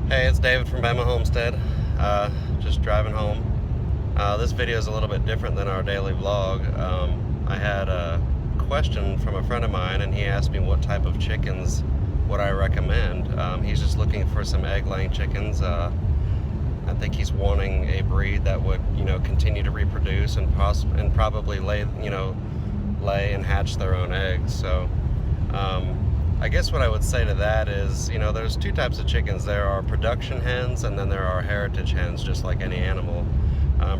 Hey, it's David from Bama Homestead. Just driving home. This video is a little bit different than our daily vlog. I had a question from a friend of mine, and he asked me what type of chickens would I recommend. He's just looking for some egg-laying chickens. I think he's wanting a breed that would, continue to reproduce and probably lay and hatch their own eggs. So. I guess what I would say to that is, there's two types of chickens. There are production hens and then there are heritage hens, just like any animal.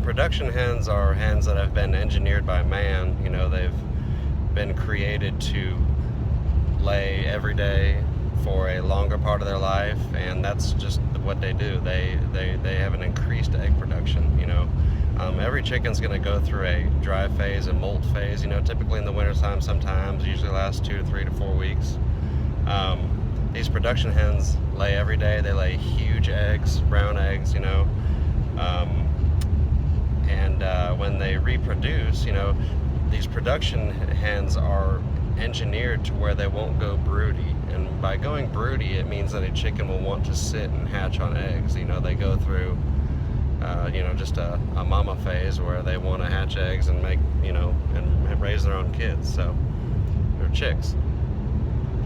Production hens are hens that have been engineered by man. They've been created to lay every day for a longer part of their life, and that's just what they do. They have an increased egg production. Every chicken's going to go through a dry phase and molt phase. Typically in the wintertime, sometimes usually lasts 2 to 3 to 4 weeks. These production hens lay every day. They lay huge eggs, brown eggs, and when they reproduce, these production hens are engineered to where they won't go broody. And by going broody, it means that a chicken will want to sit and hatch on eggs. They go through, just a mama phase where they want to hatch eggs and make, and raise their own kids. So they're chicks.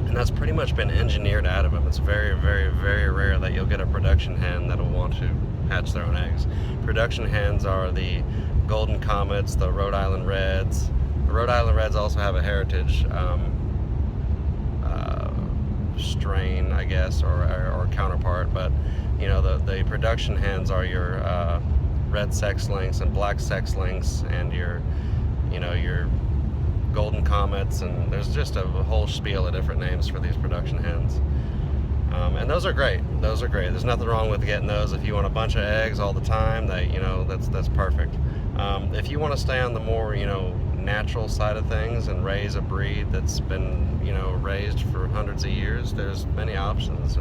And that's pretty much been engineered out of them. It's very, very, very rare that you'll get a production hen that'll want to hatch their own eggs. Production hens are the Golden Comets, the Rhode Island Reds. The Rhode Island Reds also have a heritage strain, I guess, or counterpart. But the production hens are your red sex links and black sex links, and your Golden Comets, and there's just a whole spiel of different names for these production hens. And those are great. There's nothing wrong with getting those. If you want a bunch of eggs all the time, that's perfect. If you want to stay on the more, natural side of things and raise a breed that's been, raised for hundreds of years, there's many options.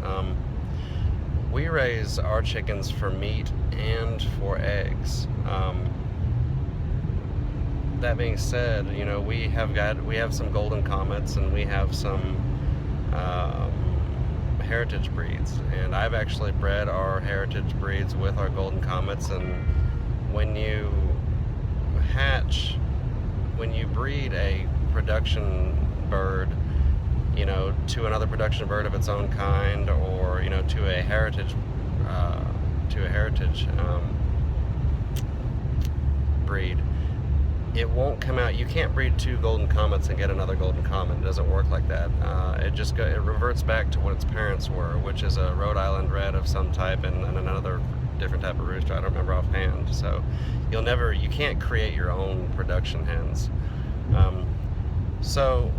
We raise our chickens for meat and for eggs. That being said, we have some Golden Comets and we have some heritage breeds, and I've actually bred our heritage breeds with our Golden Comets. And when you breed a production bird, to another production bird of its own kind, or to a heritage breed, it won't come out. You can't breed two Golden Comets and get another Golden Comet. It doesn't work like that. It reverts back to what its parents were, which is a Rhode Island Red of some type and another different type of rooster. I don't remember offhand. So you can't create your own production hens. So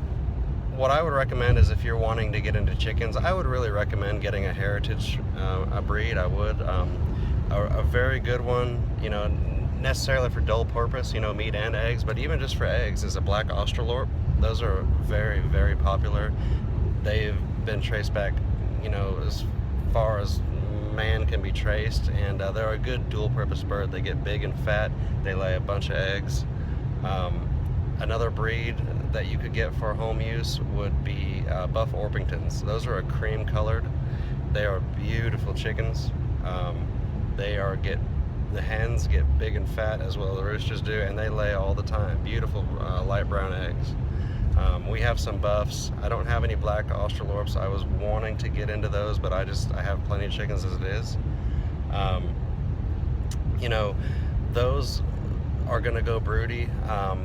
what I would recommend is, if you're wanting to get into chickens, I would really recommend getting a heritage a breed. I would. A very good one, necessarily for dual purpose, meat and eggs, but even just for eggs, is a black Australorp. Those are very, very popular. They've been traced back, as far as man can be traced, and they're a good dual purpose bird. They get big and fat. They lay a bunch of eggs. Another breed that you could get for home use would be Buff Orpingtons. Those are a cream colored. They are beautiful chickens. The hens get big and fat as well as the roosters do, and they lay all the time. Beautiful light brown eggs. We have some buffs. I don't have any black Australorps. I was wanting to get into those, but I have plenty of chickens as it is. Those are going to go broody.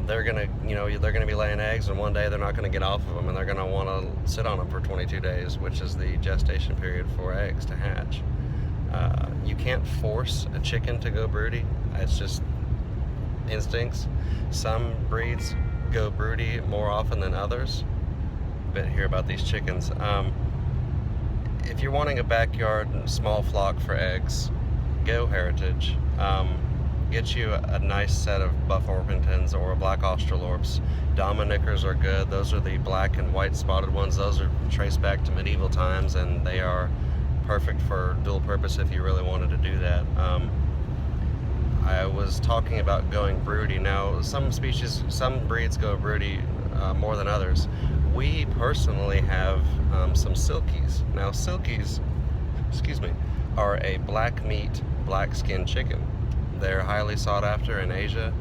They're going to be laying eggs, and one day they're not going to get off of them, and they're going to want to sit on them for 22 days, which is the gestation period for eggs to hatch. You can't force a chicken to go broody. It's just instincts. Some breeds go broody more often than others. But hear about these chickens. If you're wanting a backyard small flock for eggs, go heritage. Get you a nice set of Buff Orpingtons or black Australorps. Dominickers are good. Those are the black and white spotted ones. Those are traced back to medieval times, and they are perfect for dual purpose if you really wanted to do that. I was talking about going broody. Now, some breeds go broody more than others. We personally have some silkies. Now, silkies, excuse me, are a black meat, black skin chicken. They're highly sought after in Asia.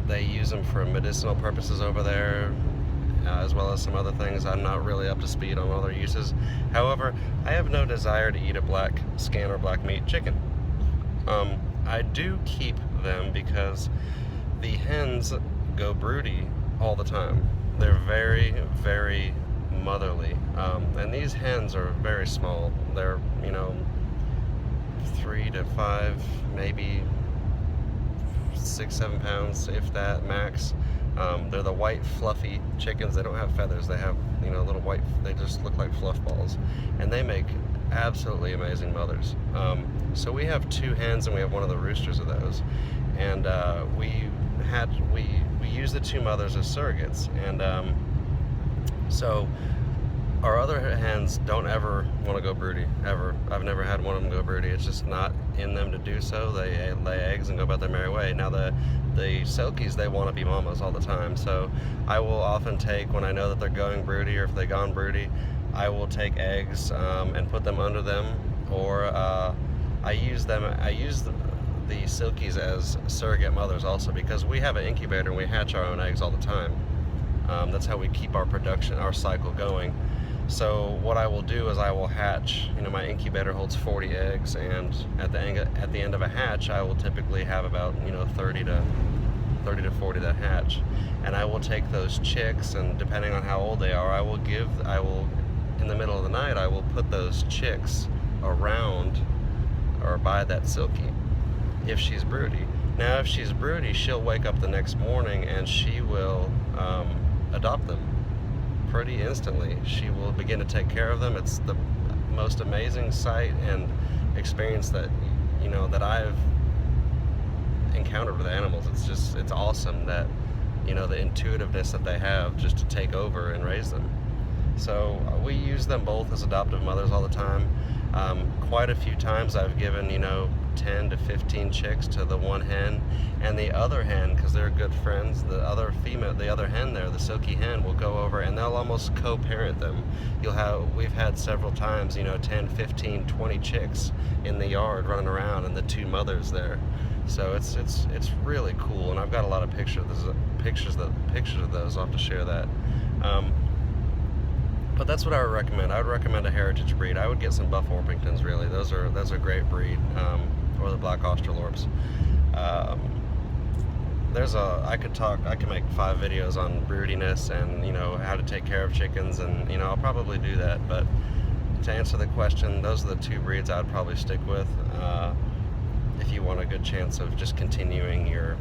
They use them for medicinal purposes over there, as well as some other things. I'm not really up to speed on all their uses. However, I have no desire to eat a black skin or black meat chicken. I do keep them because the hens go broody all the time. They're very, very motherly, and these hens are very small. They're 3 to 5, maybe 6-7 pounds, if that, max. They're the white fluffy chickens. They don't have feathers. They have little white, they just look like fluff balls, and they make absolutely amazing mothers. So we have 2 hens and we have one of the roosters of those, and we use the 2 mothers as surrogates, and so our other hens don't ever want to go broody, ever. I've never had one of them go broody. It's just not in them to do so. They lay eggs and go about their merry way. Now the Silkies, they want to be mamas all the time, so I will often take, when I know that they're going broody or if they've gone broody, I will take eggs and put them under them, or I use the Silkies as surrogate mothers also, because we have an incubator and we hatch our own eggs all the time. That's how we keep our production, our cycle going. So what I will do is I will hatch, my incubator holds 40 eggs, and at the end of a hatch, I will typically have about 30 to 40 that hatch, and I will take those chicks, and depending on how old they are, I will in the middle of the night, I will put those chicks around or by that Silkie if she's broody. Now if she's broody, she'll wake up the next morning and she will adopt them pretty instantly. She will begin to take care of them. It's the most amazing sight and experience that that I've encountered with animals. It's awesome that the intuitiveness that they have just to take over and raise them. So we use them both as adoptive mothers all the time. Quite a few times I've given 10 to 15 chicks to the one hen, and the other hen, because they're good friends, the other hen there, the Silkie hen, will go over and they'll almost co-parent them. We've had several times 10, 15, 20 chicks in the yard running around and the 2 mothers there. So it's really cool, and I've got a lot of pictures of those. I'll have to share that. But that's what I would recommend. I would recommend a heritage breed. I would get some Buff Orpingtons, really. Those are a great breed, or the Black Australorps. I can make 5 videos on broodiness and how to take care of chickens, and I'll probably do that. But to answer the question, those are the 2 breeds I'd probably stick with if you want a good chance of just continuing your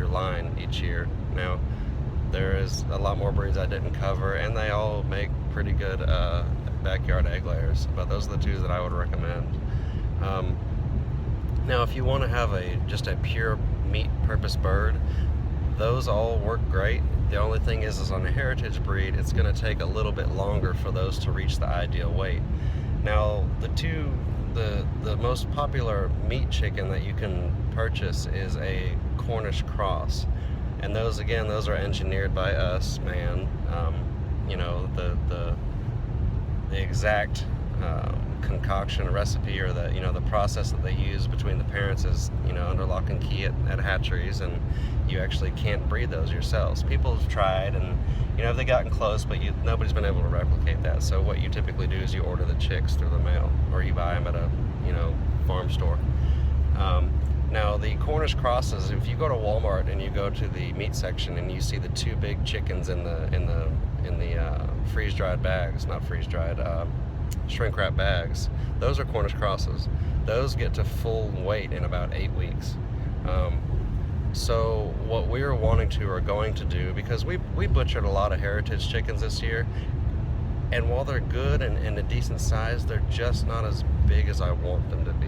line each year. Now, there is a lot more breeds I didn't cover, and they all make pretty good backyard egg layers, but those are the 2 that I would recommend. Now, if you want to have just a pure meat purpose bird, those all work great. The only thing is on a heritage breed, it's going to take a little bit longer for those to reach the ideal weight. Now, the most popular meat chicken that you can purchase is a Cornish cross. And those are engineered by us, man. The exact concoction recipe, or the process that they use between the parents is under lock and key at hatcheries, and you actually can't breed those yourselves. People have tried, and they've gotten close, but nobody's been able to replicate that. So what you typically do is you order the chicks through the mail, or you buy them at a farm store. Now, the Cornish crosses, if you go to Walmart and you go to the meat section and you see the 2 big chickens in the freeze-dried bags, not freeze-dried, shrink-wrap bags, those are Cornish crosses. Those get to full weight in about 8 weeks. So what we're going to do, because we butchered a lot of heritage chickens this year, and while they're good and a decent size, they're just not as big as I want them to be.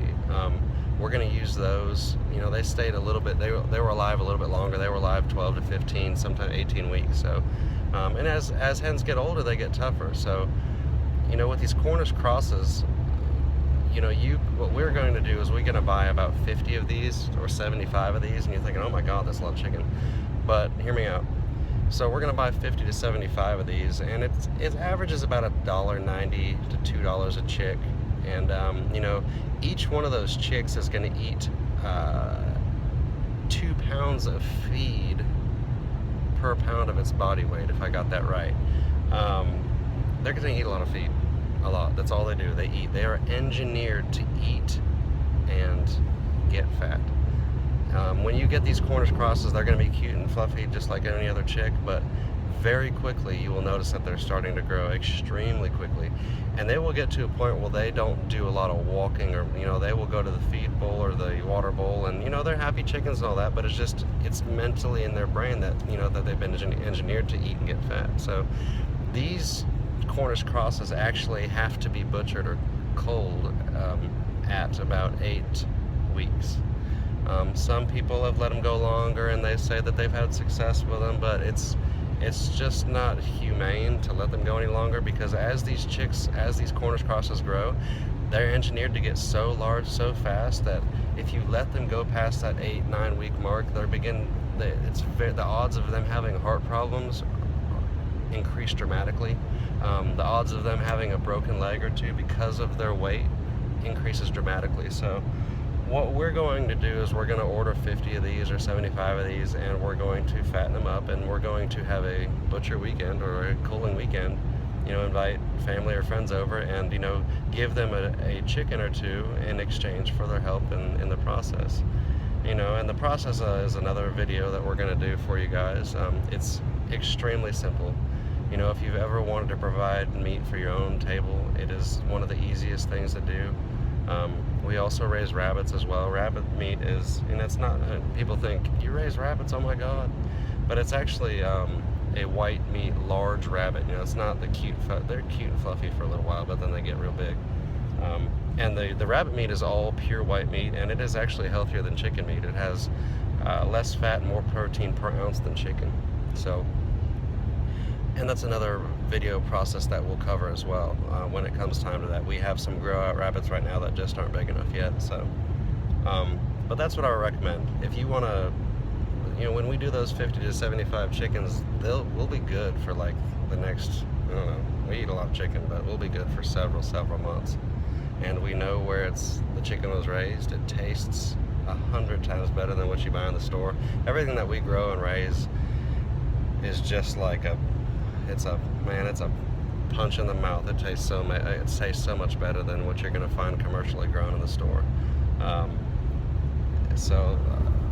We're going to use those. They stayed a little bit, they were alive a little bit longer. They were alive 12 to 15, sometimes 18 weeks. So, and as hens get older, they get tougher. So, with these Cornish crosses, what we're going to do is we're going to buy about 50 of these or 75 of these, and you're thinking, oh my God, that's a lot of chicken. But hear me out. So we're gonna buy 50 to 75 of these, and it averages about $1.90 to $2 a chick. And you know, each one of those chicks is gonna eat 2 pounds of feed per pound of its body weight, if I got that right. They're gonna eat a lot of feed, a lot. That's all they do. They eat. They are engineered to eat and get fat. When you get these Cornish crosses, they're going to be cute and fluffy just like any other chick, but very quickly you will notice that they're starting to grow extremely quickly, and they will get to a point where they don't do a lot of walking, or you know, they will go to the feed bowl or the water bowl, and you know, they're happy chickens and all that, but it's mentally in their brain that, you know, that they've been engineered to eat and get fat. So these Cornish crosses actually have to be butchered or culled at about 8 weeks. Some people have let them go longer, and they say that they've had success with them, but it's just not humane to let them go any longer, because as these Cornish crosses grow, they're engineered to get so large so fast that if you let them go past that 8-9 week mark, the odds of them having heart problems increase dramatically. The odds of them having a broken leg or two because of their weight increases dramatically. So what we're going to do is we're going to order 50 of these or 75 of these, and we're going to fatten them up, and we're going to have a butcher weekend or a culling weekend. You know, invite family or friends over, and you know, give them a chicken or two in exchange for their help in the process. You know, and the process is another video that we're going to do for you guys. It's extremely simple. You know, if you've ever wanted to provide meat for your own table, it is one of the easiest things to do. We also raise rabbits as well. Rabbit meat is, and it's not, people think, you raise rabbits, oh my god. But it's actually a white meat, large rabbit. You know, it's not the cute, they're cute and fluffy for a little while, but then they get real big. And the rabbit meat is all pure white meat, and it is actually healthier than chicken meat. It has less fat and more protein per ounce than chicken. So, and that's another video process that we'll cover as well when it comes time to that. We have some grow out rabbits right now that just aren't big enough yet. So, but that's what I would recommend. If you want to, you know, when we do those 50 to 75 chickens, we'll be good for like the next, I don't know, we eat a lot of chicken, but we'll be good for several months. And we know where the chicken was raised. It tastes 100 times better than what you buy in the store. Everything that we grow and raise is just like it's a punch in the mouth. It tastes so much better than what you're going to find commercially grown in the store.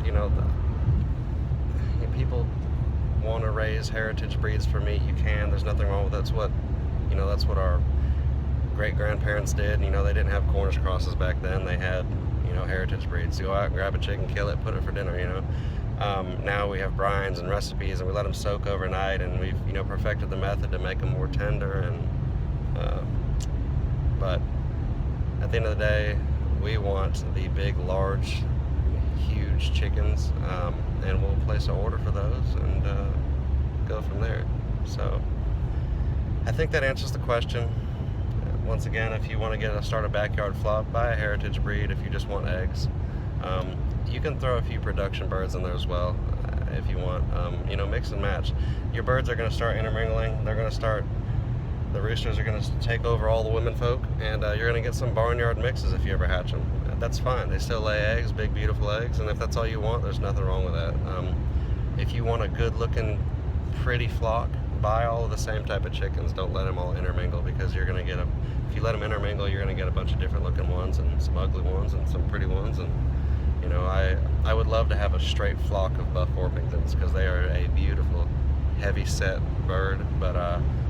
You know, people want to raise heritage breeds for meat. You can. There's nothing wrong with that. That's what our great grandparents did. You know, they didn't have Cornish crosses back then. They had, you know, heritage breeds. You go out, grab a chicken, kill it, put it for dinner. You know. Now we have brines and recipes, and we let them soak overnight, and we've, you know, perfected the method to make them more tender. And but at the end of the day, we want the big, large, huge chickens, and we'll place an order for those and go from there. So I think that answers the question. Once again, if you want to start a backyard flock, buy a heritage breed. If you just want eggs, you can throw a few production birds in there as well, if you want. You know, mix and match. Your birds are going to start intermingling. The roosters are going to take over all the women folk, and you're going to get some barnyard mixes if you ever hatch them. That's fine. They still lay eggs, big, beautiful eggs, and if that's all you want, there's nothing wrong with that. If you want a good-looking, pretty flock, buy all of the same type of chickens. Don't let them all intermingle, because you're going to get if you let them intermingle, you're going to get a bunch of different looking ones, and some ugly ones, and some pretty ones. And you know, I would love to have a straight flock of Buff Orpingtons, because they are a beautiful, heavy set bird. But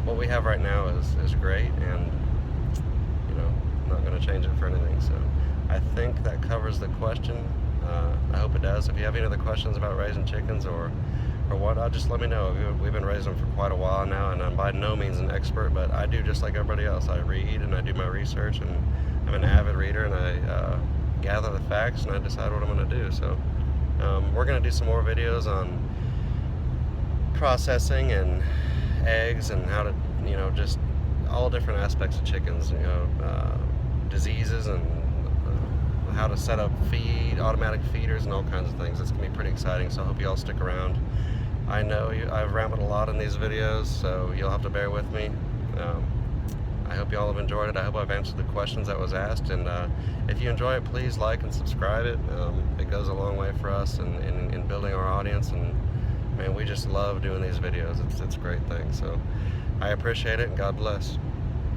what we have right now is great, and you know, I'm not going to change it for anything. So I think that covers the question. I hope it does. If you have any other questions about raising chickens or what, just let me know. We've been raising them for quite a while now, and I'm by no means an expert, but I do just like everybody else. I read and I do my research, and I'm an avid reader, and I gather the facts, and I decide what I'm going to do. So we're going to do some more videos on processing and eggs, and how to, you know, just all different aspects of chickens, you know, diseases, and how to set up automatic feeders, and all kinds of things. It's going to be pretty exciting, so I hope you all stick around. I know I've rambled a lot in these videos, so you'll have to bear with me. I hope you all have enjoyed it. I hope I've answered the questions that was asked, and if you enjoy it, please like and subscribe it. It goes a long way for us in building our audience, and man, we just love doing these videos. It's a great thing, so I appreciate it, and God bless.